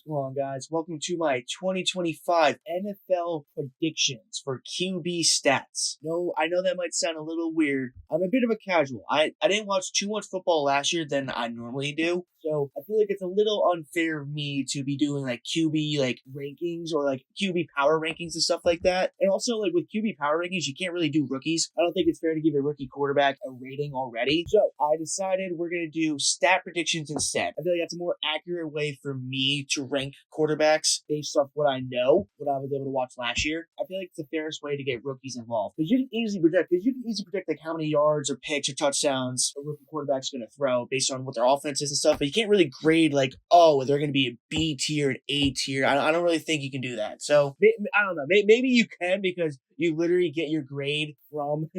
going on, guys? Welcome to my 2025 NFL predictions for QB stats. No, I know that might sound a little weird. I'm a bit of a casual. I didn't watch too much football last year than I normally do, so I feel like it's a little unfair of me to be doing like QB like rankings or like QB power rankings and stuff like that. And also like with QB power rankings, you can't really do rookies. I don't think it's fair to give a rookie quarterback a rating already. So I decided we're gonna do stat predictions instead. I feel like that's a more accurate way for me to rank quarterbacks based off what I know, what I was able to watch last year. I feel like it's the fairest way to get rookies involved because you can easily predict like how many yards or picks or touchdowns a rookie quarterback's going to throw based on what their offense is and stuff. But you can't really grade like, oh, they're going to be a B tier and A tier. I don't really think you can do that. So I don't know. Maybe you can because you literally get your grade from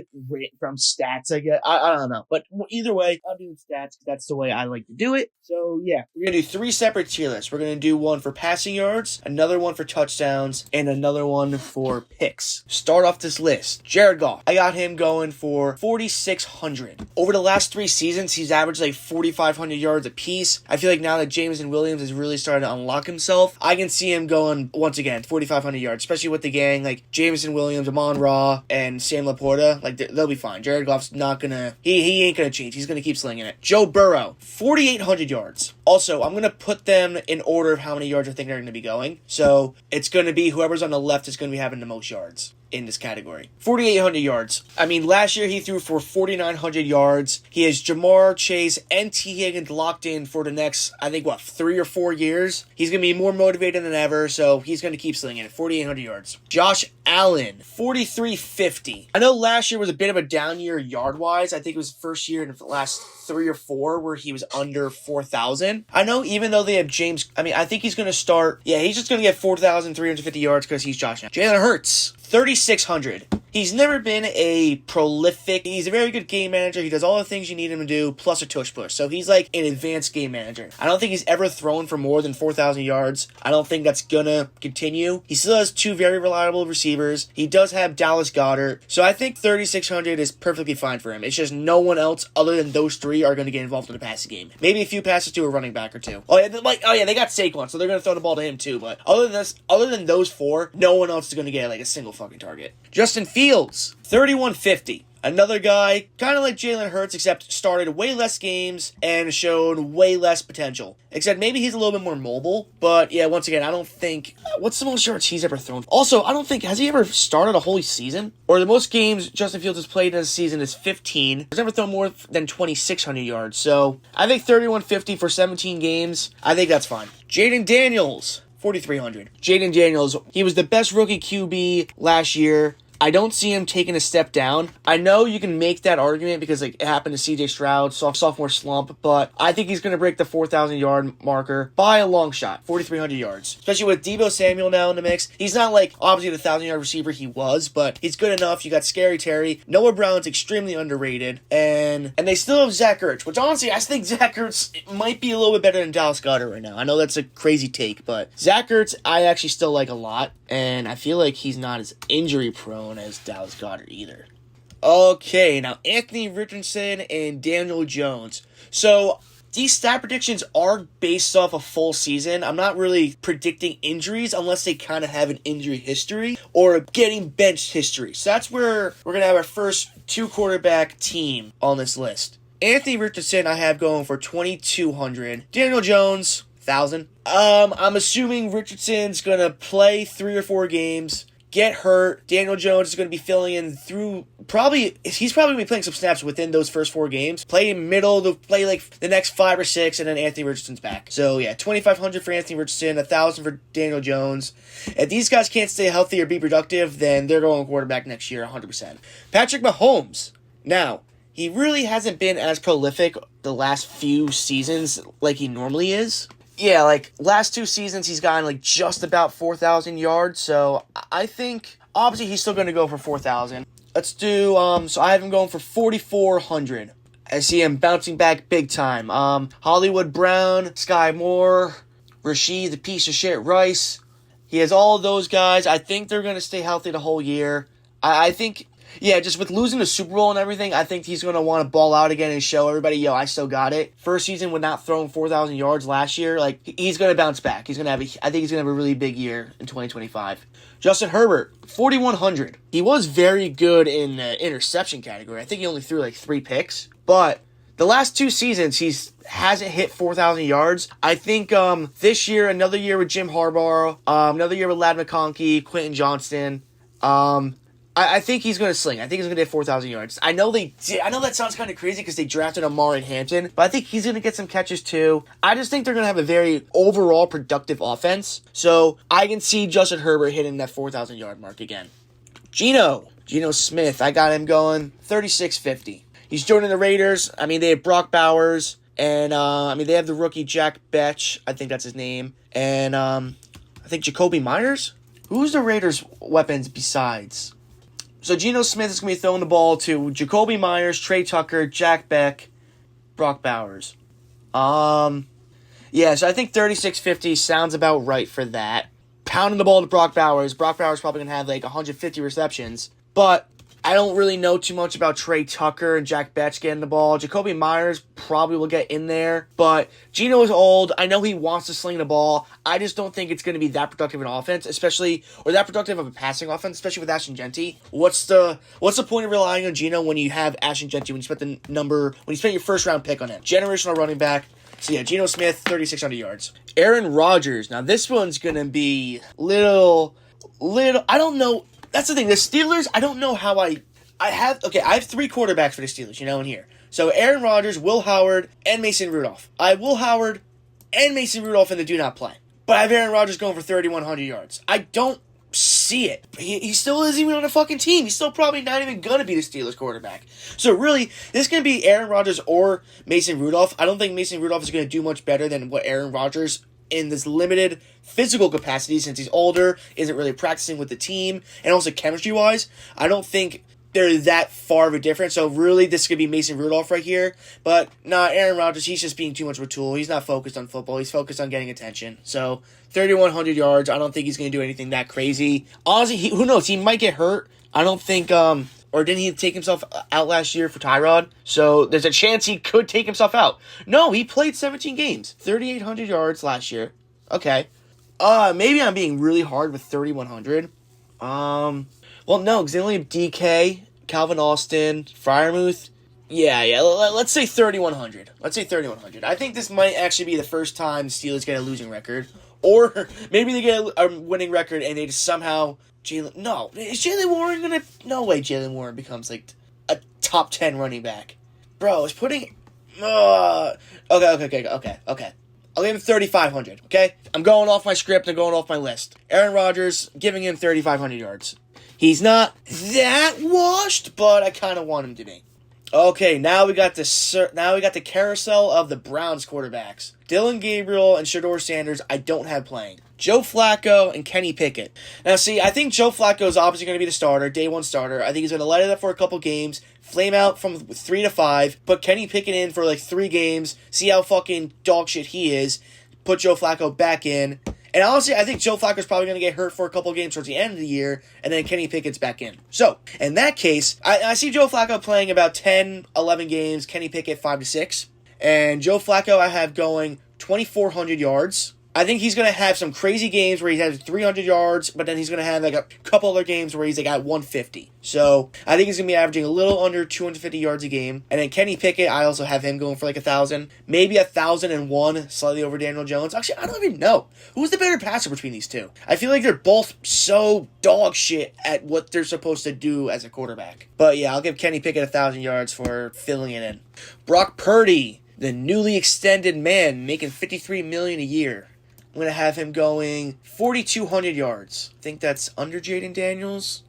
stats, I guess. I don't know. But either way, I'm doing stats because that's the way I like to do it. So, yeah. We're going to do 3 separate tier lists. We're going to do one for passing yards, another one for touchdowns, and another one for picks. Start off this list. Jared Goff. I got him going for 4,600. Over the last 3 seasons, he's averaged like 4,500 yards apiece. I feel like now that Jameson Williams is really starting to unlock himself, I can see him going, once again, 4,500 yards, especially with the gang, like Jameson Williams, Amon-Ra, and Sam Laporta. Like, they'll be fine. Jared Goff's not gonna, he ain't gonna change. He's gonna keep slinging it. Joe Burrow, 4,800 yards. Also, I'm gonna put them in order of how many yards I think they're gonna be going. So, it's gonna be whoever's on the left is gonna be having the most yards in this category. 4,800 yards. I mean, last year he threw for 4,900 yards. He has Jamar Chase and T. Higgins locked in for the next, I think, 3 or 4 years. He's going to be more motivated than ever, so he's going to keep slinging it. 4,800 yards. Josh Allen, 4,350. I know last year was a bit of a down year yard-wise. I think it was the first year in the last 3 or 4 where he was under 4,000. I know even though they have James, I think he's going to start, he's just going to get 4,350 yards because he's Josh Allen. Jalen Hurts, 3,600. He's never been a prolific. He's a very good game manager. He does all the things you need him to do, plus a tush push. So he's like an advanced game manager. I don't think he's ever thrown for more than 4,000 yards. I don't think that's gonna continue. He still has 2 very reliable receivers. He does have Dallas Goedert. So I think 3,600 is perfectly fine for him. It's just no one else other than those 3 are gonna get involved in the passing game. Maybe a few passes to a running back or 2. They got Saquon, so they're gonna throw the ball to him too. But other than those 4, no one else is gonna get like a single fucking target. Justin Fields, 3,150. Another guy, kind of like Jalen Hurts, except started way less games and showed way less potential. Except maybe he's a little bit more mobile. But yeah, once again, I don't think... What's the most yards he's ever thrown? Also, I don't think... Has he ever started a whole season? Or the most games Justin Fields has played in a season is 15. He's never thrown more than 2,600 yards. So I think 3,150 for 17 games, I think that's fine. Jaden Daniels, 4,300. Jaden Daniels, he was the best rookie QB last year. I don't see him taking a step down. I know you can make that argument because it happened to C.J. Stroud, sophomore slump, but I think he's going to break the 4,000-yard marker by a long shot, 4,300 yards. Especially with Deebo Samuel now in the mix. He's not like, obviously, the 1,000-yard receiver he was, but he's good enough. You got Scary Terry. Noah Brown's extremely underrated, and they still have Zach Ertz, which honestly, I think Zach Ertz might be a little bit better than Dallas Goedert right now. I know that's a crazy take, but Zach Ertz I actually still like a lot, and I feel like he's not as injury-prone as Dallas Goedert either. Okay, now Anthony Richardson and Daniel Jones. So these stat predictions are based off a full season. I'm not really predicting injuries unless they kind of have an injury history or getting benched history. So that's where we're going to have our first 2-quarterback team on this list. Anthony Richardson I have going for 2,200. Daniel Jones, 1,000. I'm assuming Richardson's going to play 3 or 4 games, get hurt. Daniel Jones is going to be filling in through he's probably going to be playing some snaps within those first 4 games. Play middle to play like the next 5 or 6, and then Anthony Richardson's back. So yeah, 2,500 for Anthony Richardson, 1,000 for Daniel Jones. If these guys can't stay healthy or be productive, then they're going quarterback next year 100%. Patrick Mahomes. Now, he really hasn't been as prolific the last few seasons like he normally is. Yeah, like, last 2 seasons, he's gotten, like, just about 4,000 yards, so I think, obviously, he's still going to go for 4,000. Let's do, so I have him going for 4,400. I see him bouncing back big time. Hollywood Brown, Sky Moore, Rasheed, the piece of shit Rice. He has all of those guys. I think they're going to stay healthy the whole year. I think Yeah, just with losing the Super Bowl and everything, I think he's going to want to ball out again and show everybody, yo, I still got it. First season with not throwing 4,000 yards last year, like, he's going to bounce back. I think he's going to have a really big year in 2025. Justin Herbert, 4,100. He was very good in the interception category. I think he only threw like 3 picks, but the last 2 seasons, hasn't hit 4,000 yards. I think this year, another year with Jim Harbaugh, another year with Ladd McConkey, Quentin Johnston. I think he's going to sling. I think he's going to hit 4,000 yards. I know that sounds kind of crazy because they drafted Amari Hampton, but I think he's going to get some catches too. I just think they're going to have a very overall productive offense. So I can see Justin Herbert hitting that 4,000 yard mark again. Geno Smith, I got him going 3,650. He's joining the Raiders. I mean, they have Brock Bowers, and they have the rookie Jack Betch. I think that's his name. And I think Jacoby Myers. Who's the Raiders' weapons besides? So Geno Smith is going to be throwing the ball to Jacoby Myers, Trey Tucker, Jack Beck, Brock Bowers. Yeah, so I think 3,650 sounds about right for that. Pounding the ball to Brock Bowers. Brock Bowers probably going to have like 150 receptions. But I don't really know too much about Trey Tucker and Jack Betch getting the ball. Jacoby Myers probably will get in there. But Geno is old. I know he wants to sling the ball. I just don't think it's going to be that productive an offense, or that productive of a passing offense, especially with Ashton Genty. What's the point of relying on Geno when you have Ashton Genty, when you spent your first round pick on him? Generational running back. So yeah, Geno Smith, 3,600 yards. Aaron Rodgers. Now this one's going to be little, I don't know. That's the thing. The Steelers, I don't know how I have 3 quarterbacks for the Steelers, in here. So Aaron Rodgers, Will Howard, and Mason Rudolph. I have Will Howard and Mason Rudolph in the do not play. But I have Aaron Rodgers going for 3,100 yards. I don't see it. He still isn't even on a fucking team. He's still probably not even going to be the Steelers quarterback. So really, this is going to be Aaron Rodgers or Mason Rudolph. I don't think Mason Rudolph is going to do much better than what Aaron Rodgers in this limited physical capacity, since he's older, isn't really practicing with the team, and also chemistry-wise, I don't think they're that far of a difference. So really, this could be Mason Rudolph right here. But Aaron Rodgers, he's just being too much of a tool. He's not focused on football. He's focused on getting attention. So 3,100 yards, I don't think he's going to do anything that crazy. Honestly, who knows? He might get hurt. I don't think, or didn't he take himself out last year for Tyrod? So there's a chance he could take himself out. No, he played 17 games. 3,800 yards last year. Okay. Maybe I'm being really hard with 3,100. Well, no, because they only have DK, Calvin Austin, Freiermuth. Yeah, let's say 3,100. I think this might actually be the first time the Steelers get a losing record. Or maybe they get a winning record and they just somehow... No, is Jaylen Warren gonna... No way Jaylen Warren becomes, like, a top 10 running back. Bro, it's putting... Okay. I'll give him 3,500, okay? I'm going off my script and going off my list. Aaron Rodgers, giving him 3,500 yards. He's not that washed, but I kind of want him to be. Okay, now we got the carousel of the Browns quarterbacks. Dylan Gabriel and Shedeur Sanders, I don't have playing. Joe Flacco and Kenny Pickett. Now, see, I think Joe Flacco is obviously going to be the starter, day one starter. I think he's going to light it up for a couple games, flame out from 3 to 5, put Kenny Pickett in for like 3 games, see how fucking dog shit he is, put Joe Flacco back in. And honestly, I think Joe Flacco's probably going to get hurt for a couple games towards the end of the year, and then Kenny Pickett's back in. So, in that case, I see Joe Flacco playing about 10, 11 games, Kenny Pickett 5 to 6. And Joe Flacco I have going 2,400 yards. I think he's going to have some crazy games where he has 300 yards, but then he's going to have like a couple other games where he's like at 150. So I think he's going to be averaging a little under 250 yards a game. And then Kenny Pickett, I also have him going for like 1,000. Maybe 1,001, slightly over Daniel Jones. Actually, I don't even know. Who's the better passer between these two? I feel like they're both so dog shit at what they're supposed to do as a quarterback. But yeah, I'll give Kenny Pickett 1,000 yards for filling it in. Brock Purdy, the newly extended man, making $53 million a year. I'm going to have him going 4,200 yards. I think that's under Jaden Daniels.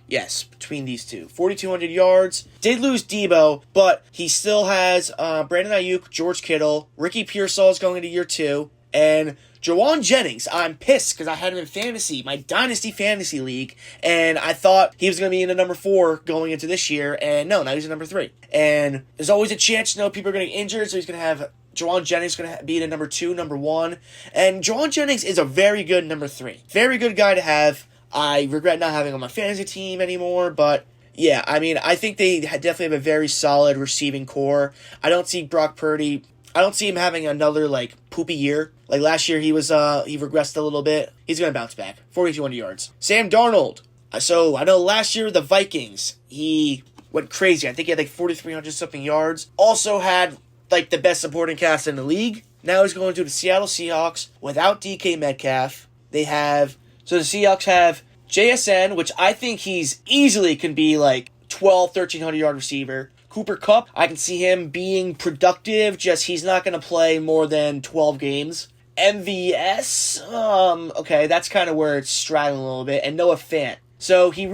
Yes, between these two. 4,200 yards. Did lose Debo, but he still has Brandon Ayuk, George Kittle, Ricky Pearsall is going into year 2, and Jawan Jennings. I'm pissed because I had him in fantasy, my Dynasty Fantasy League, and I thought he was going to be in the number 4 going into this year, and no, now he's in number 3. And there's always a chance, people are going to get injured, so he's going to have... Jawan Jennings is going to be the number 2, number 1. And Jawan Jennings is a very good number 3. Very good guy to have. I regret not having him on my fantasy team anymore, but Yeah, I mean, I think they definitely have a very solid receiving core. I don't see Brock Purdy. I don't see him having another like poopy year. Like last year, he regressed a little bit. He's gonna bounce back. 4,200 yards. Sam Darnold. So I know last year the Vikings, he went crazy. I think he had like 4,300 something yards. Also had like the best supporting cast in the league. Now he's going to the Seattle Seahawks without DK Metcalf. The Seahawks have JSN, which I think he's easily can be like 1,300 yard receiver. Cooper Kupp, I can see him being productive, just he's not going to play more than 12 games. MVS, okay, that's kind of where it's straddling a little bit. And Noah Fant. So he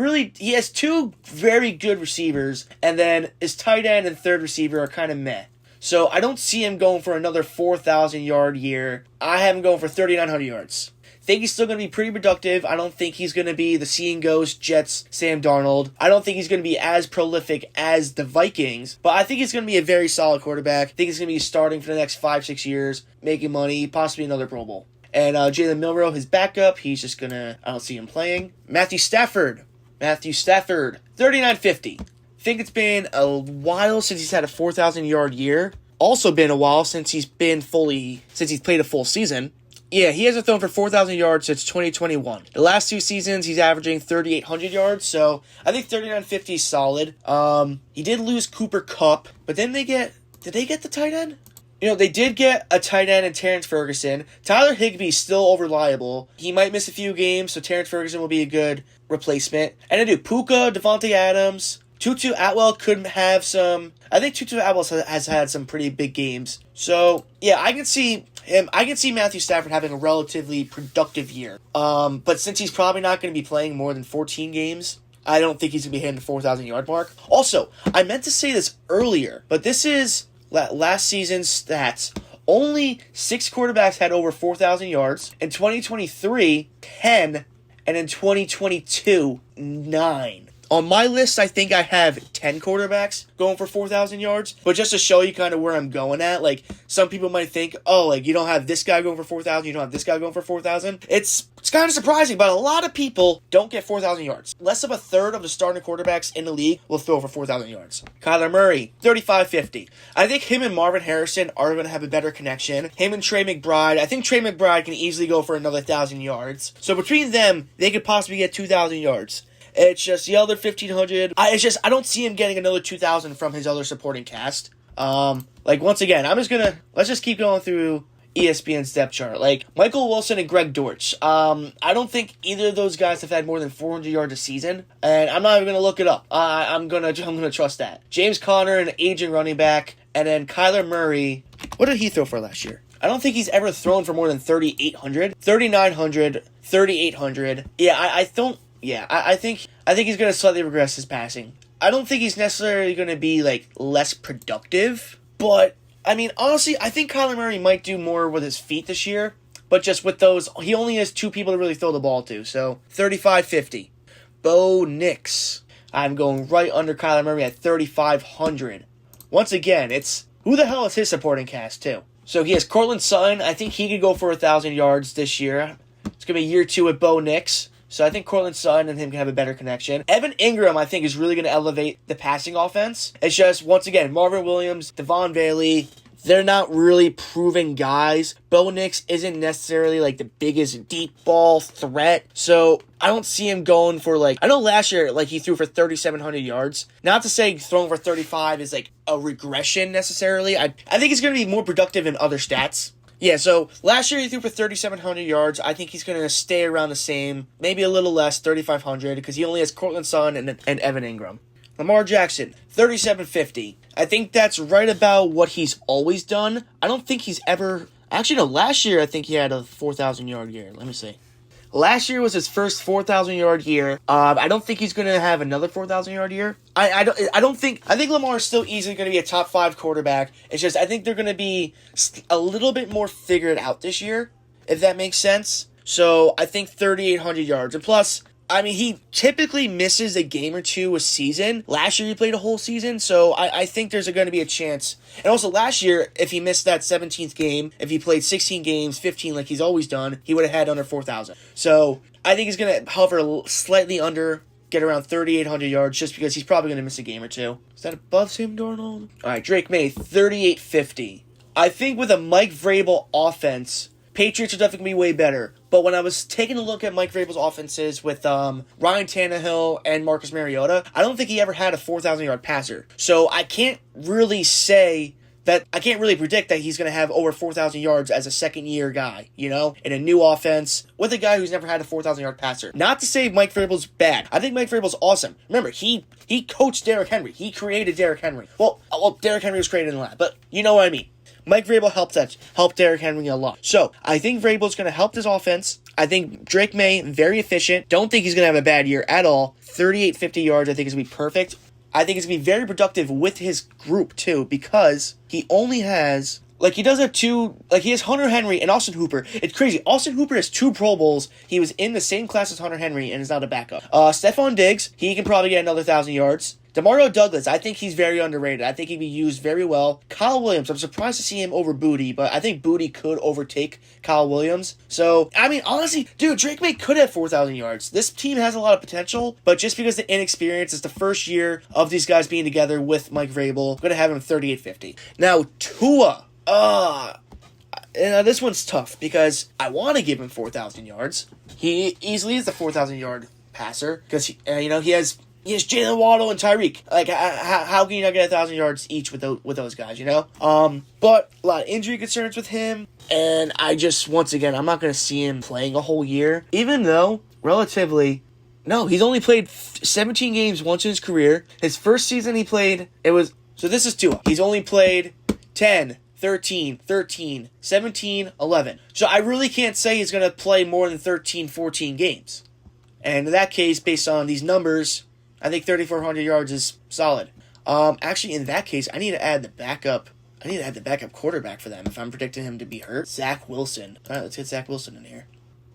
has two very good receivers, and then his tight end and third receiver are kind of meh. So I don't see him going for another 4,000 yard year. I have him going for 3,900 yards. Think he's still going to be pretty productive. I don't think he's going to be the seeing ghost Jets Sam Darnold. I don't think he's going to be as prolific as the Vikings, but I think he's going to be a very solid quarterback. I think he's going to be starting for the next 5-6 years, making money, possibly another Pro Bowl. And Jalen Milroe, his backup, he's just going to, I don't see him playing. Matthew Stafford, 3,950. Think it's been a while since he's had a 4,000 yard year. Also been a while since he's played a full season. Yeah, he hasn't thrown for 4,000 yards since 2021. The last two seasons, he's averaging 3,800 yards, so I think 3,950 is solid. He did lose Cooper Kupp, but then did they get the tight end? They did get a tight end in Terrence Ferguson. Tyler Higbee's still reliable. He might miss a few games, so Terrence Ferguson will be a good replacement. And I do Puka, Devontae Adams, Tutu Atwell could have some. I think Tutu Atwell has had some pretty big games. So, yeah, I can see Matthew Stafford having a relatively productive year. But since he's probably not going to be playing more than 14 games, I don't think he's going to be hitting the 4,000 yard mark. Also, I meant to say this earlier, but this is last season's stats. Only 6 quarterbacks had over 4,000 yards. In 2023, 10. And in 2022, 9. On my list, I think I have 10 quarterbacks going for 4,000 yards. But just to show you kind of where I'm going at, like, some people might think, oh, like, you don't have this guy going for 4,000, you don't have this guy going for 4,000. It's kind of surprising, but a lot of people don't get 4,000 yards. Less of a third of the starting quarterbacks in the league will throw for 4,000 yards. Kyler Murray, 3,550. I think him and Marvin Harrison are going to have a better connection. Him and Trey McBride, I think Trey McBride can easily go for another 1,000 yards. So between them, they could possibly get 2,000 yards. It's just the other 1,500. I don't see him getting another 2,000 from his other supporting cast. Once again, let's just keep going through ESPN's depth chart. Like, Michael Wilson and Greg Dortch. I don't think either of those guys have had more than 400 yards a season, and I'm not even going to look it up. I'm going to trust that. James Conner, an aging running back, and then Kyler Murray. What did he throw for last year? I don't think he's ever thrown for more than 3,800. 3,900, 3,800. Yeah, I think he's going to slightly regress his passing. I don't think he's necessarily going to be, like, less productive. But, I mean, honestly, I think Kyler Murray might do more with his feet this year. But just with those, he only has 2 people to really throw the ball to. So, 3,550. Bo Nix. I'm going right under Kyler Murray at 3,500. Once again, it's, who the hell is his supporting cast, too? So, he has Cortland Sutton. I think he could go for 1,000 yards this year. It's going to be year 2 with Bo Nix. So I think Cortland Sutton and him can have a better connection. Evan Ingram, I think, is really going to elevate the passing offense. It's just, once again, Marvin Williams, Devon Bailey, they're not really proven guys. Bo Nix isn't necessarily, like, the biggest deep ball threat. So I don't see him going for, like, I know last year, like, he threw for 3,700 yards. Not to say throwing for 35 is, like, a regression necessarily. I think he's going to be more productive in other stats. Yeah, so last year he threw for 3,700 yards. I think he's going to stay around the same, maybe a little less, 3,500, because he only has Cortland Sutton and Evan Ingram. Lamar Jackson, 3,750. I think that's right about what he's always done. I don't think he's ever... Actually, no, last year I think he had a 4,000 yard year. Let me see. Last year was his first 4,000 yard year. I don't think he's going to have another 4,000 yard year. I think Lamar is still easily going to be a top 5 quarterback. It's just I think they're going to be a little bit more figured out this year, if that makes sense. So I think 3,800 yards. And plus, I mean, he typically misses a game or two a season. Last year he played a whole season, so I think there's going to be a chance. And also last year, if he missed that 17th game, if he played 16 games, 15 like he's always done, he would have had under 4,000. So I think he's going to hover slightly under get around 3,800 yards just because he's probably going to miss a game or two. Is that above Sam Darnold? All right, Drake May, 3,850. I think with a Mike Vrabel offense, Patriots are definitely going to be way better. But when I was taking a look at Mike Vrabel's offenses with Ryan Tannehill and Marcus Mariota, I don't think he ever had a 4,000-yard passer. So I can't really predict that he's going to have over 4,000 yards as a second-year guy, in a new offense with a guy who's never had a 4,000-yard passer. Not to say Mike Vrabel's bad. I think Mike Vrabel's awesome. Remember, he coached Derrick Henry. He created Derrick Henry. Well, Derrick Henry was created in the lab, but you know what I mean. Mike Vrabel helped Derrick Henry a lot. So, I think Vrabel's going to help this offense. I think Drake May, very efficient. Don't think he's going to have a bad year at all. 3,850 yards, I think is going to be perfect. I think it's going to be very productive with his group, too, because he only has... he has Hunter Henry and Austin Hooper. It's crazy. Austin Hooper has 2 Pro Bowls. He was in the same class as Hunter Henry and is not a backup. Stephon Diggs, he can probably get another 1,000 yards. DeMario Douglas, I think he's very underrated. I think he'd be used very well. Kyle Williams, I'm surprised to see him over Booty, but I think Booty could overtake Kyle Williams. So, honestly, dude, Drake May could have 4,000 yards. This team has a lot of potential, but just because the inexperience is the first year of these guys being together with Mike Vrabel, I'm going to have him 3,850. Now, Tua. This one's tough because I want to give him 4,000 yards. He easily is the 4,000-yard passer because he has Jalen Waddle and Tyreek. How can you not get 1,000 yards each with those guys? But a lot of injury concerns with him, and once again, I'm not going to see him playing a whole year, even though relatively. No, he's only played 17 games once in his career. His first season he played, this is Tua. He's only played 10, 13, 17, 11. So I really can't say he's going to play more than 13, 14 games. And in that case, based on these numbers, I think 3,400 yards is solid. Actually, in that case, I need to add the backup quarterback for them if I'm predicting him to be hurt. Zach Wilson. All right, let's get Zach Wilson in here.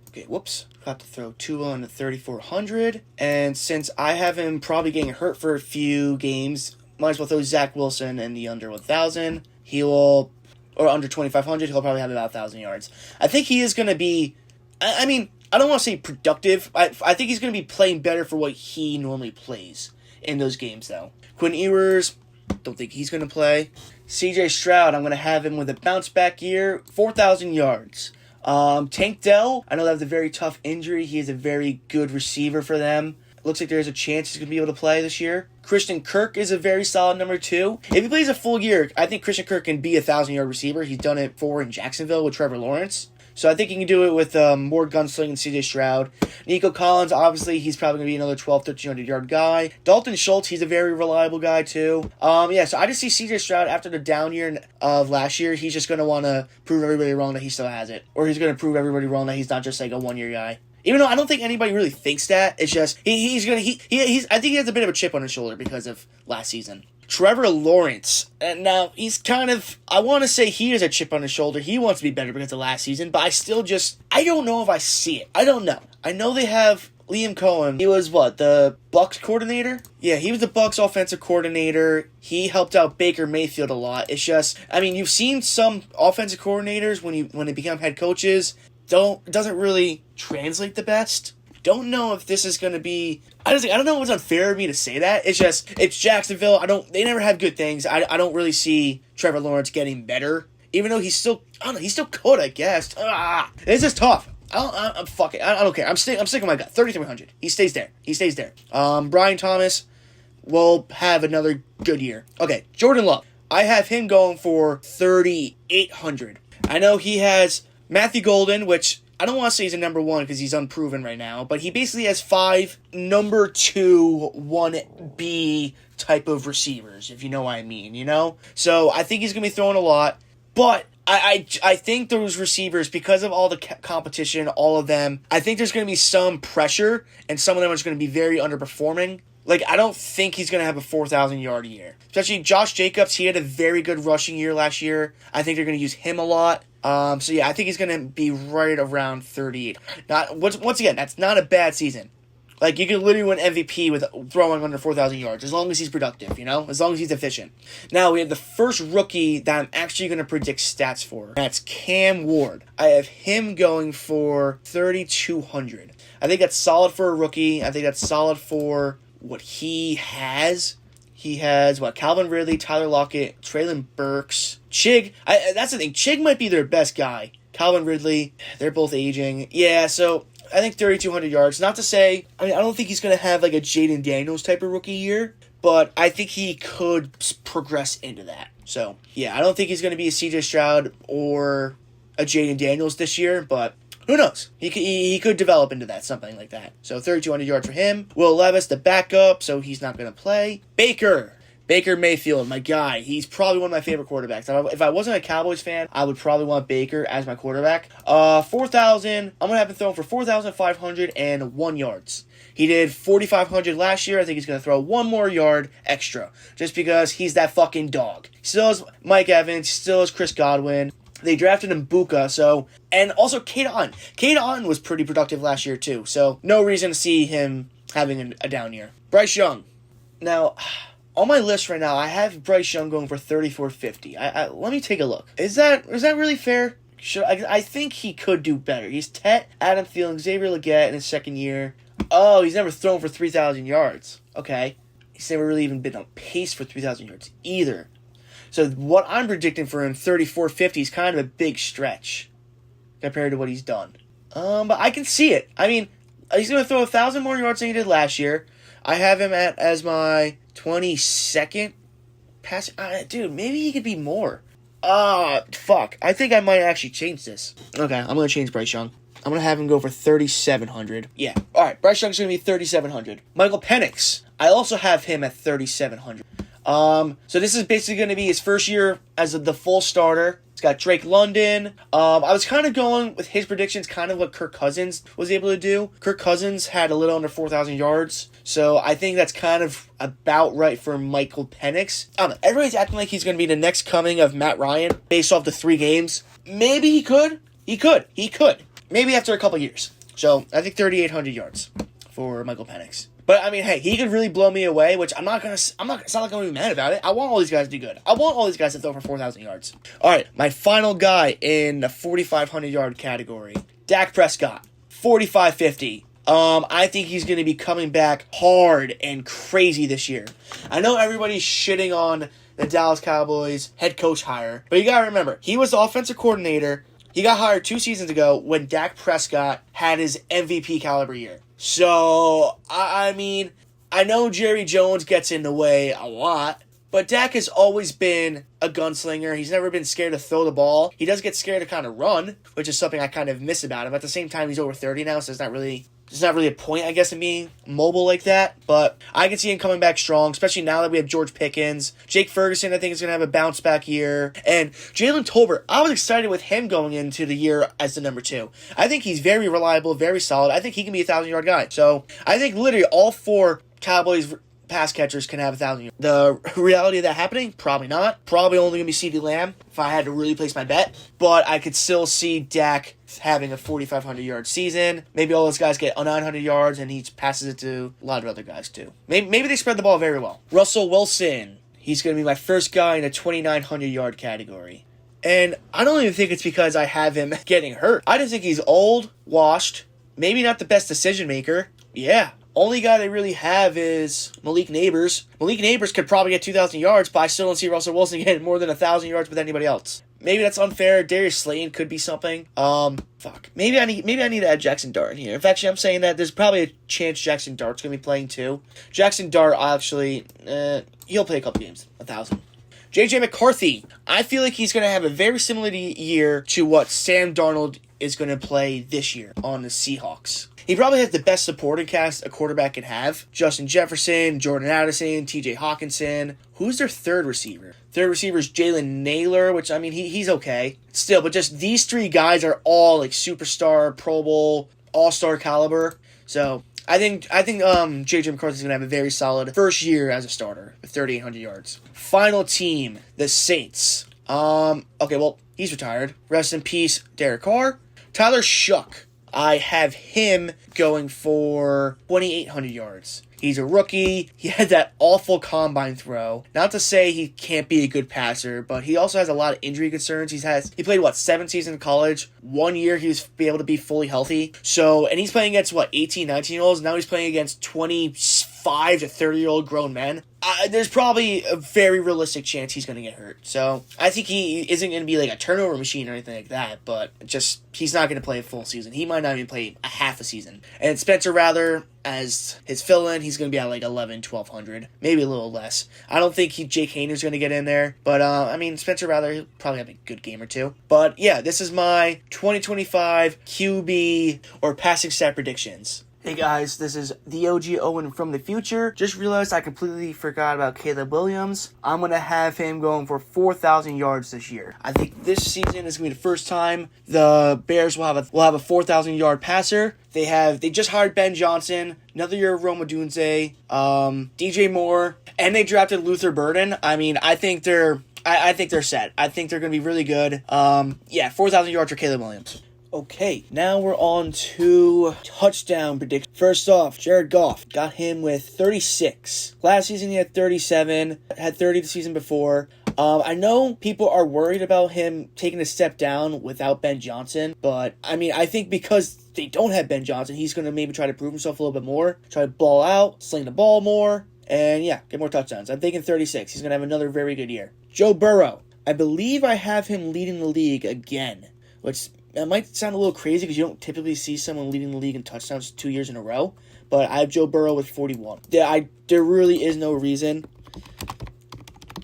Okay, whoops. Got to throw 2 on to 3,400. And since I have him probably getting hurt for a few games, might as well throw Zach Wilson in the under 1,000. Or under 2,500, he'll probably have about 1,000 yards. I think he is going to be, I don't want to say productive. I think he's going to be playing better for what he normally plays in those games, though. Quinn Ewers, don't think he's going to play. CJ Stroud, I'm going to have him with a bounce-back year, 4,000 yards. Tank Dell, I know that was a very tough injury. He is a very good receiver for them. Looks like there's a chance he's going to be able to play this year. Christian Kirk is a very solid number 2. If he plays a full year, I think Christian Kirk can be a 1,000-yard receiver. He's done it before in Jacksonville with Trevor Lawrence. So I think he can do it with more gunsling and CJ Stroud. Nico Collins, obviously, he's probably going to be another 1,300-yard guy. Dalton Schultz, he's a very reliable guy, too. So I just see CJ Stroud after the down year of last year, he's just going to want to prove everybody wrong that he still has it. Or he's going to prove everybody wrong that he's not just like a one-year guy. Even though I don't think anybody really thinks that, it's just I think he has a bit of a chip on his shoulder because of last season. Trevor Lawrence, and now he's I want to say he has a chip on his shoulder. He wants to be better because of last season, but I don't know if I see it. I don't know. I know they have Liam Cohen. He was the Bucs coordinator? Yeah, he was the Bucs offensive coordinator. He helped out Baker Mayfield a lot. It's just, you've seen some offensive coordinators when they become head coaches. It doesn't really translate the best. Don't know if this is going to be... I don't know if it's unfair of me to say that. It's just, it's Jacksonville. They never have good things. I don't really see Trevor Lawrence getting better. Even though he's still good, I guess. This is tough. Fuck it. I don't care. I'm sick of my gut. 3,300. He stays there. Brian Thomas will have another good year. Okay, Jordan Love. I have him going for 3,800. I know he has Matthew Golden, which I don't want to say he's a number 1 because he's unproven right now, but he basically has 5 number 2, 1B type of receivers, if you know what I mean, So I think he's going to be throwing a lot, but I think those receivers, because of all the competition, all of them, I think there's going to be some pressure, and some of them are just going to be very underperforming. I don't think he's going to have a 4,000-yard year. Especially Josh Jacobs, he had a very good rushing year last year. I think they're going to use him a lot. I think he's going to be right around 38. Once again, that's not a bad season. Like, you can literally win MVP with throwing under 4,000 yards, as long as he's productive, as long as he's efficient. Now, we have the first rookie that I'm actually going to predict stats for. That's Cam Ward. I have him going for 3,200. I think that's solid for a rookie. I think that's solid for what he has. He has, Calvin Ridley, Tyler Lockett, Traylon Burks, Chig. That's the thing. Chig might be their best guy. Calvin Ridley, they're both aging. Yeah, so I think 3,200 yards. Not to say, I don't think he's going to have like a Jaden Daniels type of rookie year, but I think he could progress into that. So, yeah, I don't think he's going to be a CJ Stroud or a Jaden Daniels this year, but who knows? He could develop into that, something like that. So 3,200 yards for him. Will Levis, the backup, so he's not going to play. Baker Mayfield, my guy. He's probably one of my favorite quarterbacks. If I wasn't a Cowboys fan, I would probably want Baker as my quarterback. 4,000. I'm going to have him throwing for 4,501 yards. He did 4,500 last year. I think he's going to throw one more yard extra, just because he's that fucking dog. He still has Mike Evans. He still has Chris Godwin. They drafted Mbuka, and also Kate Otten. Kate Otten was pretty productive last year too, so no reason to see him having a down year. Bryce Young. Now, on my list right now, I have Bryce Young going for 3,450. Let me take a look. Is that really fair? I think he could do better. He's Tet, Adam Thielen, Xavier Legette in his second year. Oh, he's never thrown for 3,000 yards. Okay. He's never really even been on pace for 3,000 yards either. So what I'm predicting for him, 3,450, is kind of a big stretch compared to what he's done. But I can see it. I mean, he's going to throw 1,000 more yards than he did last year. I have him as my 22nd pass. Dude, maybe he could be more. Fuck. I think I might actually change this. Okay, I'm going to change Bryce Young. I'm going to have him go for 3,700. Yeah. All right, Bryce Young's going to be 3,700. Michael Penix, I also have him at 3,700. So this is basically going to be his first year as the full starter. It's got Drake London. I was kind of going with his predictions, kind of what Kirk Cousins was able to do. Kirk Cousins had a little under 4,000 yards. So I think that's kind of about right for Michael Penix. I don't know. Everybody's acting like he's going to be the next coming of Matt Ryan based off the 3 games. Maybe he could. He could. Maybe after a couple years. So I think 3,800 yards for Michael Penix. But, I mean, hey, he could really blow me away, which it's not like I'm going to be mad about it. I want all these guys to do good. I want all these guys to throw for 4,000 yards. All right, my final guy in the 4,500-yard category, Dak Prescott, 4,550. I think he's going to be coming back hard and crazy this year. I know everybody's shitting on the Dallas Cowboys head coach hire, but you got to remember, he was the offensive coordinator. He got hired 2 seasons ago when Dak Prescott had his MVP caliber year. So, I mean, I know Jerry Jones gets in the way a lot, but Dak has always been a gunslinger. He's never been scared to throw the ball. He does get scared to kind of run, which is something I kind of miss about him. At the same time, he's over 30 now, so there's not really a point, I guess, in being mobile like that. But I can see him coming back strong, especially now that we have George Pickens. Jake Ferguson, I think, is going to have a bounce-back year. And Jalen Tolbert, I was excited with him going into the year as the number 2. I think he's very reliable, very solid. I think he can be a 1,000-yard guy. So I think literally all 4 Cowboys pass catchers can have 1,000 yards. The reality of that happening? Probably not. Probably only going to be CeeDee Lamb if I had to really place my bet. But I could still see Dak having a 4,500-yard season. Maybe all those guys get 900 yards and he passes it to a lot of other guys too. Maybe they spread the ball very well. Russell Wilson. He's going to be my first guy in the 2,900-yard category. And I don't even think it's because I have him getting hurt. I just think he's old, washed, maybe not the best decision maker. Yeah. Only guy they really have is Malik Neighbors. Malik Neighbors could probably get 2,000 yards, but I still don't see Russell Wilson getting more than 1,000 yards with anybody else. Maybe that's unfair. Darius Slayton could be something. Maybe I need to add Jackson Dart in here. In fact, I'm saying that there's probably a chance Jackson Dart's going to be playing too. Jackson Dart, actually, he'll play a couple games. 1,000. J.J. McCarthy. I feel like he's going to have a very similar year to what Sam Darnold is going to play this year on the Seahawks. He probably has the best supporting cast a quarterback can have. Justin Jefferson, Jordan Addison, T.J. Hawkinson. Who's their third receiver? Third receiver is Jalen Naylor, which, I mean, he's okay. Still, but just these 3 guys are all, like, superstar, Pro Bowl, all-star caliber. So, I think J.J. McCarthy's going to have a very solid first year as a starter with 3,800 yards. Final team, the Saints. Okay, well, he's retired. Rest in peace, Derek Carr. Tyler Shuck. I have him going for 2,800 yards. He's a rookie. He had that awful combine throw. Not to say he can't be a good passer, but he also has a lot of injury concerns. He played 7 seasons in college. 1 year he was able to be fully healthy. So, and he's playing against 18, 19-year-olds. Now he's playing against 25 to 30-year-old grown men. There's probably a very realistic chance he's going to get hurt. So, I think he isn't going to be like a turnover machine or anything like that, but he's not going to play a full season. He might not even play a half a season. And Spencer Rattler, as his fill-in, he's going to be at 1,100, maybe a little less. I don't think Jake Hayner's going to get in there, but Spencer Rattler, he'll probably have a good game or two. But yeah, this is my 2025 QB or passing stat predictions. Hey guys, this is the OG Owen from the future. Just realized I completely forgot about Caleb Williams. I'm going to have him going for 4,000 yards this year. I think this season is going to be the first time the Bears will have a 4,000-yard passer. They just hired Ben Johnson, another year of Rome Odunze, DJ Moore, and they drafted Luther Burden. I think they're set. I think they're going to be really good. 4,000 yards for Caleb Williams. Okay, now we're on to touchdown prediction. First off, Jared Goff. Got him with 36. Last season he had 37. Had 30 the season before. I know people are worried about him taking a step down without Ben Johnson, but I think because they don't have Ben Johnson, he's going to maybe try to prove himself a little bit more, try to ball out, sling the ball more, and get more touchdowns. I'm thinking 36. He's going to have another very good year. Joe Burrow. I believe I have him leading the league again, which it might sound a little crazy because you don't typically see someone leading the league in touchdowns 2 years in a row, but I have Joe Burrow with 41. There really is no reason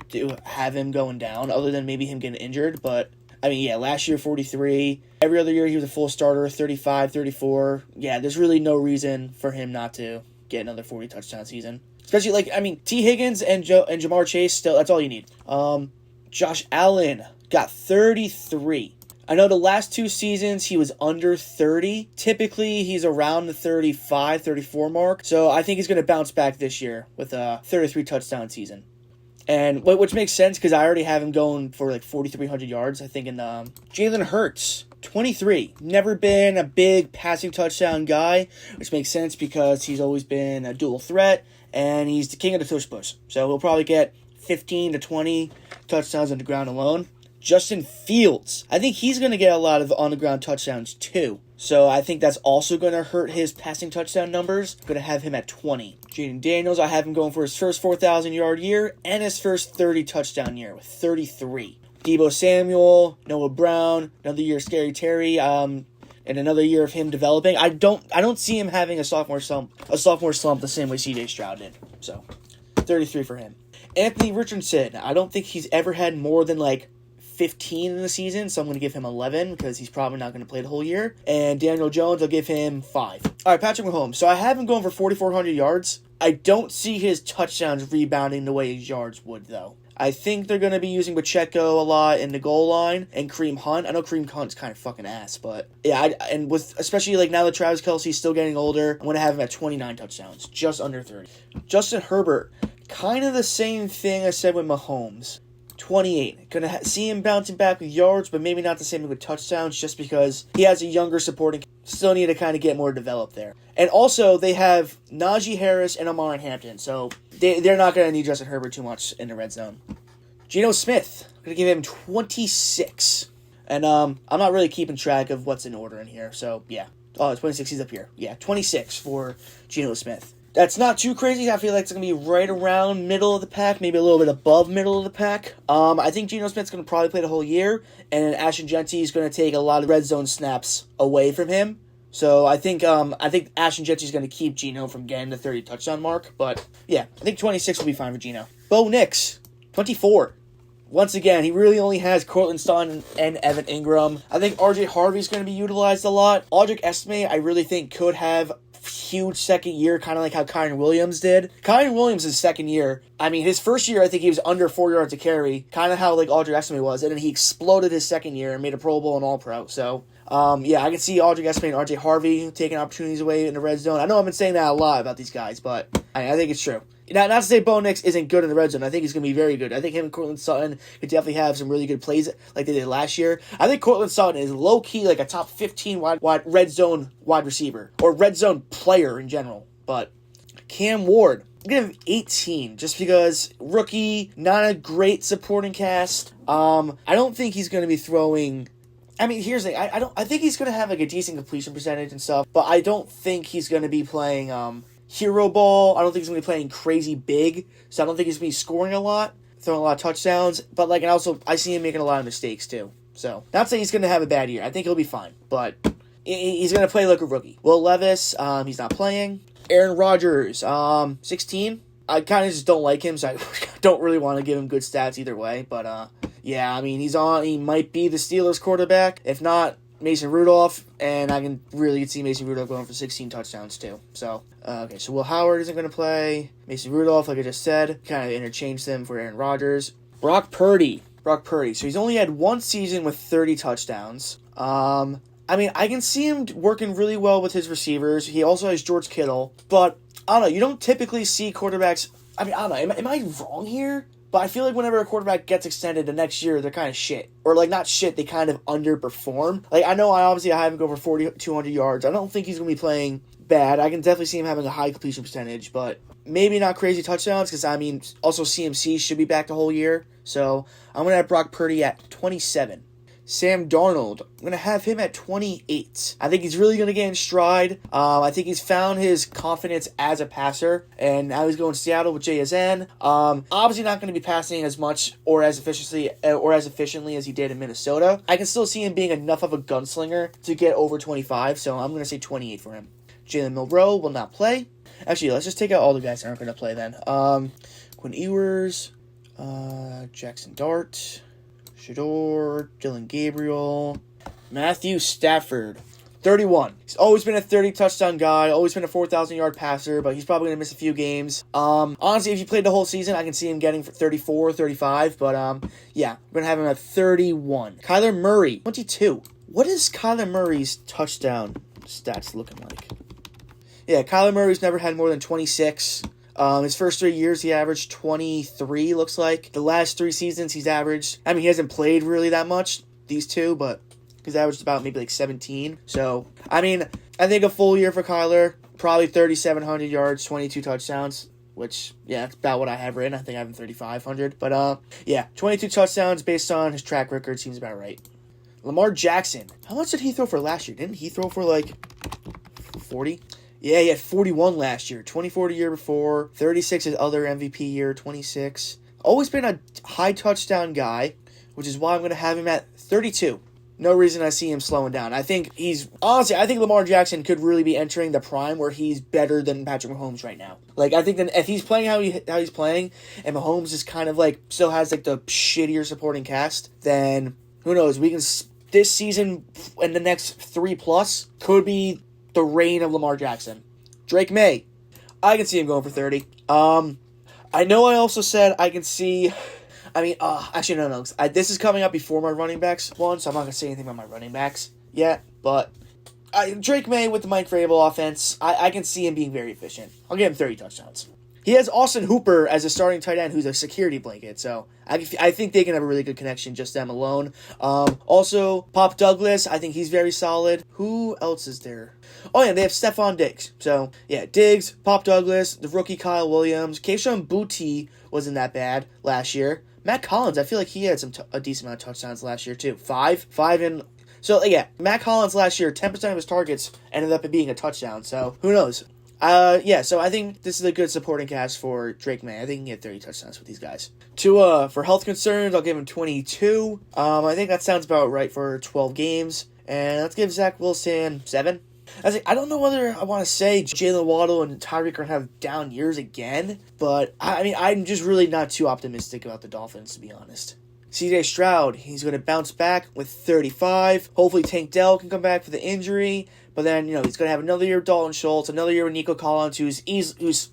to have him going down other than maybe him getting injured, but last year 43. Every other year he was a full starter, 35, 34. Yeah, there's really no reason for him not to get another 40 touchdown season. Especially T. Higgins and Jamar Chase, still, that's all you need. Josh Allen got 33. I know the last 2 seasons he was under 30. Typically, he's around the 35, 34 mark. So I think he's going to bounce back this year with a 33 touchdown season. And which makes sense because I already have him going for 4,300 yards, I think, in Jalen Hurts. 23. Never been a big passing touchdown guy, which makes sense because he's always been a dual threat, and he's the king of the tush push. So he'll probably get 15 to 20 touchdowns on the ground alone. Justin Fields. I think he's going to get a lot of on-the-ground touchdowns too. So I think that's also going to hurt his passing touchdown numbers. I'm going to have him at 20. Jaden Daniels, I have him going for his first 4,000-yard year and his first 30-touchdown year with 33. Deebo Samuel, Noah Brown, another year of Scary Terry, and another year of him developing. I don't see him having a sophomore slump the same way C.J. Stroud did. So 33 for him. Anthony Richardson. I don't think he's ever had more than 15 in the season, so I'm going to give him 11 because he's probably not going to play the whole year. And Daniel Jones, I'll give him 5. All right, Patrick Mahomes. So I have him going for 4,400 yards. I don't see his touchdowns rebounding the way his yards would, though. I think they're going to be using Pacheco a lot in the goal line and Kareem Hunt. I know Kareem Hunt's kind of fucking ass, but yeah, especially now that Travis Kelce's still getting older, I'm going to have him at 29 touchdowns, just under 30. Justin Herbert, kind of the same thing I said with Mahomes. 28. Gonna see him bouncing back with yards, but maybe not the same with touchdowns just because he has a younger supporting. Still need to kind of get more developed there. And also, they have Najee Harris and Amari Hampton, so they're not going to need Justin Herbert too much in the red zone. Geno Smith, I'm going to give him 26. And I'm not really keeping track of what's in order in here, so yeah. Oh, 26, he's up here. Yeah, 26 for Geno Smith. That's not too crazy. I feel like it's going to be right around middle of the pack, maybe a little bit above middle of the pack. I think Geno Smith's going to probably play the whole year, and Ashton Genty is going to take a lot of red zone snaps away from him. So I think Ashton Genty is going to keep Geno from getting the 30 touchdown mark. But yeah, I think 26 will be fine for Geno. Bo Nix, 24. Once again, he really only has Cortland Sutton and Evan Ingram. I think RJ Harvey's going to be utilized a lot. Audric Estime, I really think, could have huge second year, kind of like how Kyren Williams did. Kyren Williams' second year, his first year, I think he was under 4 yards to carry, kind of how Audric Estime was, and then he exploded his second year and made a Pro Bowl and All-Pro. So, Yeah, I can see Audrey Gaspar and RJ Harvey taking opportunities away in the red zone. I know I've been saying that a lot about these guys, but I think it's true. Not to say Bo Nix isn't good in the red zone. I think he's going to be very good. I think him and Cortland Sutton could definitely have some really good plays like they did last year. I think Cortland Sutton is low-key like a top 15 wide red zone wide receiver, or red zone player in general. But Cam Ward, I'm going to give him 18 just because rookie, not a great supporting cast. I don't think he's going to be throwing... I mean, here's the thing. I think he's going to have like a decent completion percentage and stuff, but I don't think he's going to be playing hero ball. I don't think he's going to be playing crazy big, so I don't think he's going to be scoring a lot, throwing a lot of touchdowns, but like, and also I see him making a lot of mistakes too. So, not saying he's going to have a bad year. I think he'll be fine, but he's going to play like a rookie. Will Levis, he's not playing. Aaron Rodgers, 16. I kind of just don't like him, so I don't really want to give him good stats either way, but yeah, I mean, he might be the Steelers quarterback. If not, Mason Rudolph, and I can really see Mason Rudolph going for 16 touchdowns too. So, okay, so Will Howard isn't going to play. Mason Rudolph, like I just said, kind of interchanged them for Aaron Rodgers. Brock Purdy. So he's only had one season with 30 touchdowns. I mean, I can see him working really well with his receivers. He also has George Kittle, but I don't know. You don't typically see quarterbacks. I mean, I don't know. Am I wrong here? But I feel like whenever a quarterback gets extended the next year, they're kind of shit. Or, like, not shit, they kind of underperform. Like, I know I have him go for 200 yards. I don't think he's going to be playing bad. I can definitely see him having a high completion percentage, but maybe not crazy touchdowns, because, I mean, also CMC should be back the whole year. So, I'm going to have Brock Purdy at 27. Sam Darnold, I'm going to have him at 28. I think he's really going to get in stride. I think he's found his confidence as a passer, and now he's going to Seattle with JSN. Obviously not going to be passing as much or as efficiently as he did in Minnesota. I can still see him being enough of a gunslinger to get over 25, so I'm going to say 28 for him. Jalen Milroe will not play. Actually, let's just take out all the guys that aren't going to play then. Quinn Ewers, Jackson Dart, Shador, Dylan Gabriel, Matthew Stafford, 31. He's always been a 30-touchdown guy, always been a 4,000-yard passer, but he's probably going to miss a few games. Honestly, if you played the whole season, I can see him getting 34, 35, but yeah, we're going to have him at 31. Kyler Murray, 22. What is Kyler Murray's touchdown stats looking like? Yeah, Kyler Murray's never had more than 26. His first 3 years, he averaged 23, looks like. The last 3 seasons, he's averaged... I mean, he hasn't played really that much, these two, but he's averaged about maybe like 17. So, I mean, I think a full year for Kyler, probably 3,700 yards, 22 touchdowns, which, yeah, that's about what I have written. I think I have him 3,500. But, yeah, 22 touchdowns based on his track record seems about right. Lamar Jackson. How much did he throw for last year? Didn't he throw for like 40? Yeah, he had 41 last year, 24 the year before, 36 his other MVP year, 26. Always been a high touchdown guy, which is why I'm going to have him at 32. No reason I see him slowing down. I think Lamar Jackson could really be entering the prime where he's better than Patrick Mahomes right now. Like, I think that if he's playing how he's playing, and Mahomes is kind of like, still has like the shittier supporting cast, then who knows, this season and the next 3+ could be the reign of Lamar Jackson. Drake May, I can see him going for 30. I know I also said I can see... actually, no. This is coming up before my running backs one, so I'm not going to say anything about my running backs yet. But Drake May with the Mike Vrabel offense, I can see him being very efficient. I'll give him 30 touchdowns. He has Austin Hooper as a starting tight end who's a security blanket, so I think they can have a really good connection, just them alone. Also, Pop Douglas, I think he's very solid. Who else is there? Oh, yeah, they have Stephon Diggs. So, yeah, Diggs, Pop Douglas, the rookie Kyle Williams. Kayshon Boutte wasn't that bad last year. Matt Collins, I feel like he had a decent amount of touchdowns last year, too. Five in... So, yeah, Matt Collins last year, 10% of his targets ended up being a touchdown, so who knows? Yeah, so I think this is a good supporting cast for Drake May. I think he can get 30 touchdowns with these guys. For health concerns, I'll give him 22. I think that sounds about right for 12 games. And let's give Zach Wilson 7. I don't know whether I want to say Jalen Waddle and Tyreek are going to have down years again, but I mean, I'm just really not too optimistic about the Dolphins, to be honest. CJ Stroud, he's going to bounce back with 35. Hopefully Tank Dell can come back for the injury. But then, he's going to have another year with Dalton Schultz, another year with Nico Collins, who's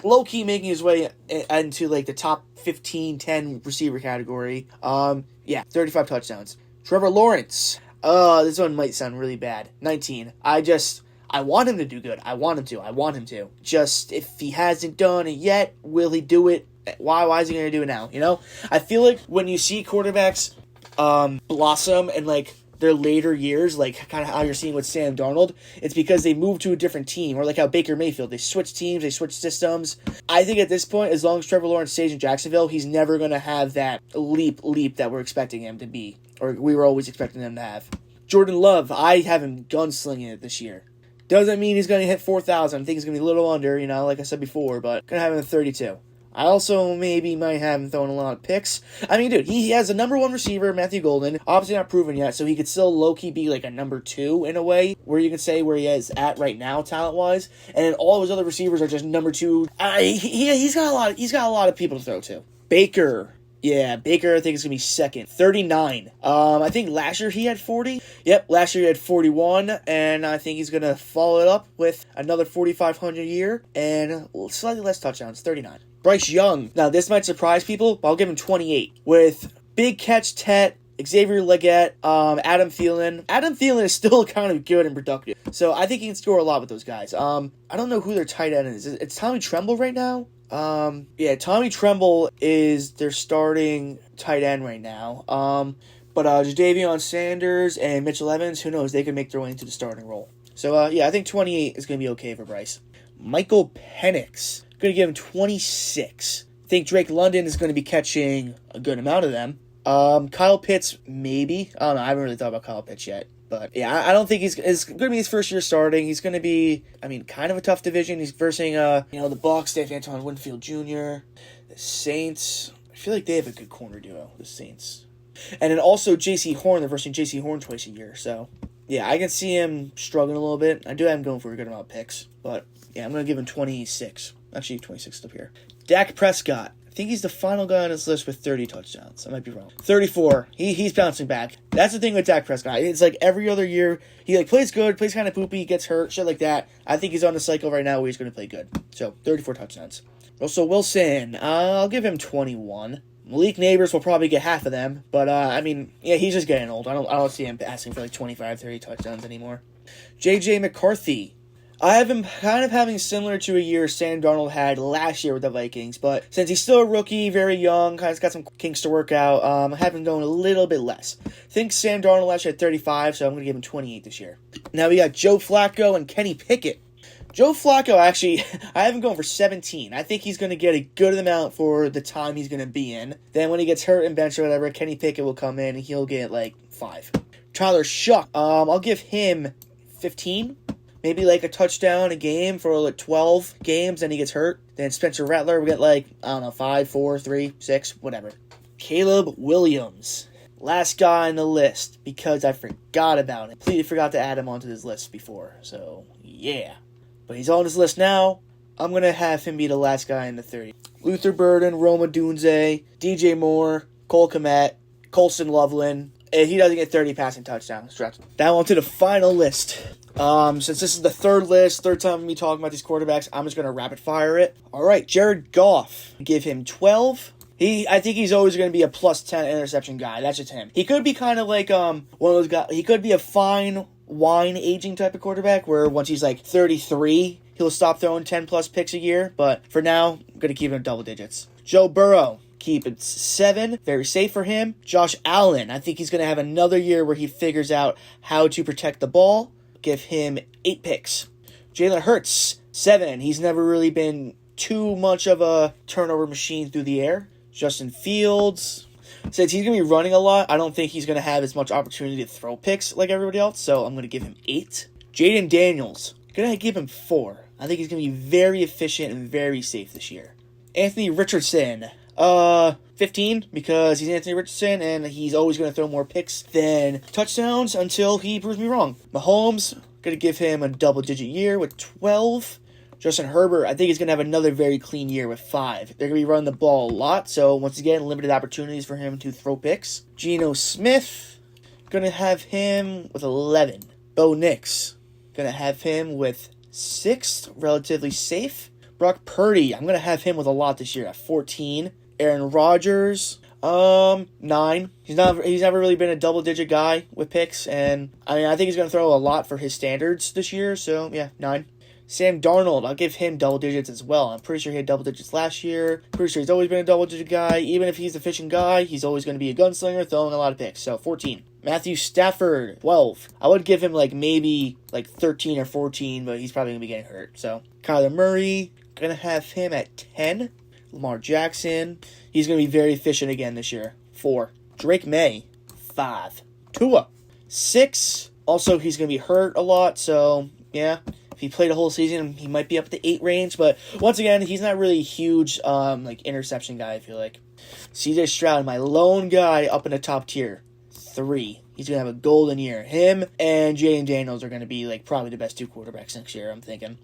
low-key making his way into, like, the top 15, 10 receiver category. Yeah, 35 touchdowns. Trevor Lawrence. This one might sound really bad. 19. I want him to do good. I want him to. Just, if he hasn't done it yet, will he do it? Why is he going to do it now? You know? I feel like when you see quarterbacks blossom in, like, their later years, like kind of how you're seeing with Sam Darnold, it's because they moved to a different team, or like how Baker Mayfield, they switched teams, they switched systems. I think at this point, as long as Trevor Lawrence stays in Jacksonville, he's never going to have that leap that we're expecting him to be, or we were always expecting him to have. Jordan Love, I have him gunslinging it this year. Doesn't mean he's going to hit 4,000. I think he's going to be a little under, you know, like I said before, but going to have him at 32. I also maybe might have him throwing a lot of picks. I mean, dude, he has a number one receiver, Matthew Golden. Obviously not proven yet, so he could still low-key be like a number 2 in a way, where you can say where he is at right now, talent-wise. And then all of his other receivers are just number 2. He's got a lot of people to throw to. Baker. Yeah, Baker, I think, is going to be second. 39. I think last year he had 40. Yep, last year he had 41, and I think he's going to follow it up with another 4,500 a year, and slightly less touchdowns, 39. Bryce Young. Now, this might surprise people, but I'll give him 28. With Big Catch Tet, Xavier Legette, Adam Thielen. Adam Thielen is still kind of good and productive, so I think he can score a lot with those guys. I don't know who their tight end is. It's Tommy Tremble right now? Yeah, Tommy Tremble is their starting tight end right now. But Jadavion Sanders and Mitchell Evans, who knows, they could make their way into the starting role. So, yeah, I think 28 is going to be okay for Bryce. Michael Penix, going to give him 26. I think Drake London is going to be catching a good amount of them. Kyle Pitts, maybe. I don't know, I haven't really thought about Kyle Pitts yet. But, yeah, I don't think it's going to be his first year starting. He's going to be, kind of a tough division. He's versing, the Bucs, they have Antoine Winfield Jr., the Saints. I feel like they have a good corner duo, the Saints. And then also J.C. Horn. They're versing J.C. Horn twice a year. So, yeah, I can see him struggling a little bit. I do have him going for a good amount of picks. But, yeah, I'm going to give him 26. Actually, 26 up here. Dak Prescott. I think he's the final guy on his list with 30 touchdowns. I might be wrong. 34. He's bouncing back. That's the thing with Dak Prescott. It's like every other year, he plays good, plays kind of poopy, gets hurt, shit like that. I think he's on a cycle right now where he's going to play good. So, 34 touchdowns. Russell Wilson, I'll give him 21. Malik Neighbors will probably get half of them, but, yeah, he's just getting old. I don't see him asking for like 25, 30 touchdowns anymore. J.J. McCarthy. I have him kind of having similar to a year Sam Darnold had last year with the Vikings, but since he's still a rookie, very young, kind of got some kinks to work out, I have him going a little bit less. I think Sam Darnold last year had 35, so I'm going to give him 28 this year. Now we got Joe Flacco and Kenny Pickett. Joe Flacco, actually, I have him going for 17. I think he's going to get a good amount for the time he's going to be in. Then when he gets hurt and bench or whatever, Kenny Pickett will come in and he'll get like 5. Tyler Shuck, I'll give him 15. Maybe like a touchdown a game for like 12 games, then he gets hurt. Then Spencer Rattler will get like, 5, 4, 3, 6, whatever. Caleb Williams. Last guy on the list because I forgot about him. Completely forgot to add him onto this list before. So, yeah. But he's on this list now. I'm going to have him be the last guy in the 30. Luther Burden, Roma Dunze, DJ Moore, Cole Kmet, Colston Loveland. He doesn't get 30 passing touchdowns. Now on to the final list. Since this is the third time me talking about these quarterbacks, I'm just going to rapid fire it. All right, Jared Goff. Give him 12. I think he's always going to be a plus 10 interception guy. That's just him. He could be kind of like one of those guys. He could be a fine wine aging type of quarterback where once he's like 33, he'll stop throwing 10 plus picks a year. But for now, I'm going to keep him in double digits. Joe Burrow. Keep it 7. Very safe for him. Josh Allen. I think he's going to have another year where he figures out how to protect the ball. Give him 8 picks. Jalen Hurts. 7. He's never really been too much of a turnover machine through the air. Justin Fields. Since he's going to be running a lot, I don't think he's going to have as much opportunity to throw picks like everybody else, so I'm going to give him 8. Jaden Daniels. Going to give him 4. I think he's going to be very efficient and very safe this year. Anthony Richardson. 15, because he's Anthony Richardson, and he's always going to throw more picks than touchdowns until he proves me wrong. Mahomes, going to give him a double-digit year with 12. Justin Herbert, I think he's going to have another very clean year with 5. They're going to be running the ball a lot, so once again, limited opportunities for him to throw picks. Geno Smith, going to have him with 11. Bo Nix, going to have him with 6, relatively safe. Brock Purdy, I'm going to have him with a lot this year at 14. Aaron Rodgers, 9. He's never really been a double-digit guy with picks, and I think he's going to throw a lot for his standards this year, so yeah, 9. Sam Darnold, I'll give him double digits as well. I'm pretty sure he had double digits last year. Pretty sure he's always been a double-digit guy. Even if he's a efficient guy, he's always going to be a gunslinger, throwing a lot of picks, so 14. Matthew Stafford, 12. I would give him maybe 13 or 14, but he's probably going to be getting hurt, so. Kyler Murray, going to have him at 10. Lamar Jackson, he's going to be very efficient again this year. 4. Drake May, 5. Tua, 6. Also, he's going to be hurt a lot, so yeah. If he played a whole season, he might be up at the 8 range, but once again, he's not really a huge interception guy, I feel like. CJ Stroud, my lone guy up in the top tier, 3. He's going to have a golden year. Him and Jaden Daniels are going to be probably the best 2 quarterbacks next year, I'm thinking.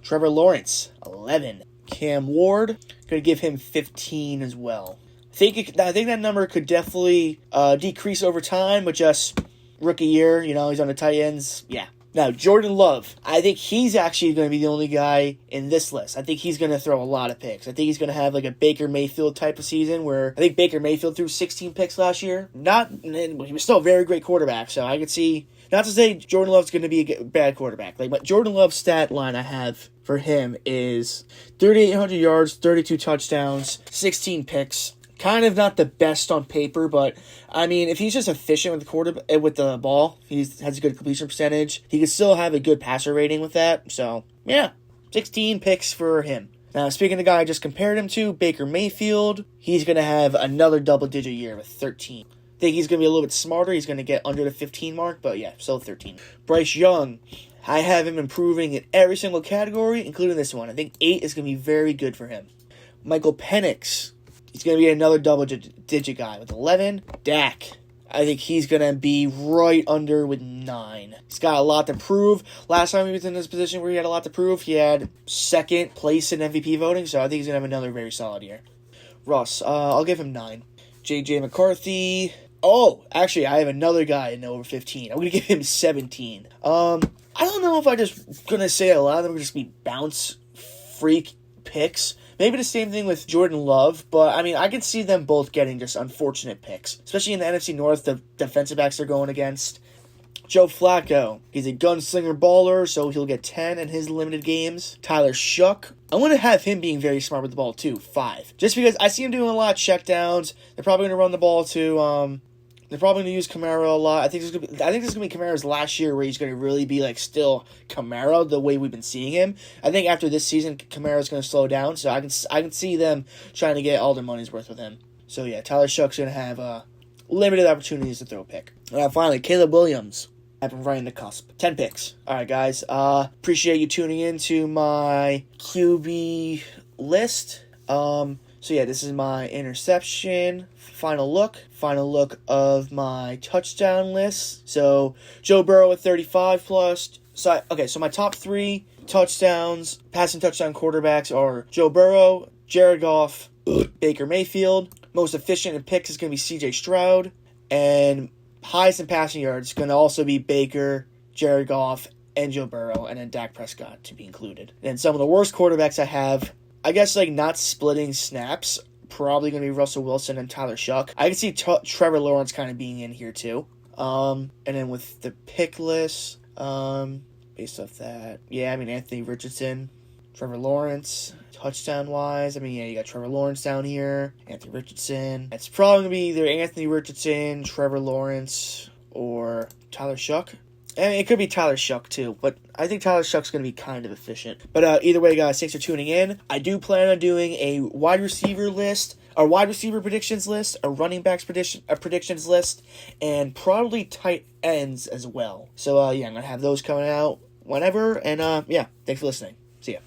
Trevor Lawrence, 11. Cam Ward, going to give him 15 as well. I think that number could definitely decrease over time, but just rookie year, he's on the tight ends. Yeah. Now, Jordan Love, I think he's actually going to be the only guy in this list. I think he's going to throw a lot of picks. I think he's going to have a Baker Mayfield type of season where I think Baker Mayfield threw 16 picks last year. He was still a very great quarterback, so I could see, not to say Jordan Love's going to be a bad quarterback. But Jordan Love's stat line I have for him is 3,800 yards, 32 touchdowns, 16 picks. Kind of not the best on paper, but if he's just efficient with the ball, he has a good completion percentage. He could still have a good passer rating with that. So yeah, 16 picks for him. Now, speaking of the guy I just compared him to, Baker Mayfield, he's going to have another double-digit year with 13. I think he's going to be a little bit smarter. He's going to get under the 15 mark, but yeah, still 13. Bryce Young, I have him improving in every single category, including this one. I think 8 is going to be very good for him. Michael Penix, he's going to be another double-digit guy with 11. Dak, I think he's going to be right under with 9. He's got a lot to prove. Last time he was in this position where he had a lot to prove, he had 2nd place in MVP voting, so I think he's going to have another very solid year. Russ, I'll give him 9. J.J. McCarthy, actually, I have another guy in over 15. I'm going to give him 17. I don't know if I'm just going to say a lot of them will just be bounce freak picks. Maybe the same thing with Jordan Love, but I can see them both getting just unfortunate picks, especially in the NFC North, the defensive backs they're going against. Joe Flacco, he's a gunslinger baller, so he'll get 10 in his limited games. Tyler Shuck, I'm going to have him being very smart with the ball too, 5. Just because I see him doing a lot of checkdowns. They're probably going to run the ball to, they're probably going to use Kamara a lot. I think this is going to be Kamara's last year where he's going to really be still Kamara the way we've been seeing him. I think after this season, Kamara's going to slow down, so I can see them trying to get all their money's worth with him. So yeah, Tyler Shuck's going to have limited opportunities to throw a pick. And finally, Caleb Williams. I've been running the cusp. 10 picks. All right, guys. Appreciate you tuning in to my QB list. So yeah, this is my interception final look of my touchdown list. So Joe Burrow at 35 plus. So my top 3 touchdowns, passing touchdown quarterbacks are Joe Burrow, Jared Goff, Baker Mayfield. Most efficient in picks is going to be CJ Stroud, and highest in passing yards is going to also be Baker, Jared Goff, and Joe Burrow, and then Dak Prescott to be included. And some of the worst quarterbacks I have, I guess not splitting snaps, probably going to be Russell Wilson and Tyler Shuck. I can see Trevor Lawrence kind of being in here too. And then with the pick list, based off that, Anthony Richardson, Trevor Lawrence, touchdown-wise, you got Trevor Lawrence down here, Anthony Richardson. It's probably going to be either Anthony Richardson, Trevor Lawrence, or Tyler Shuck. It could be Tyler Shuck too, but I think Tyler Shuck's going to be kind of efficient. But either way, guys, thanks for tuning in. I do plan on doing a wide receiver list, a wide receiver predictions list, a running backs predictions list, and probably tight ends as well. So, I'm going to have those coming out whenever, and thanks for listening. See ya.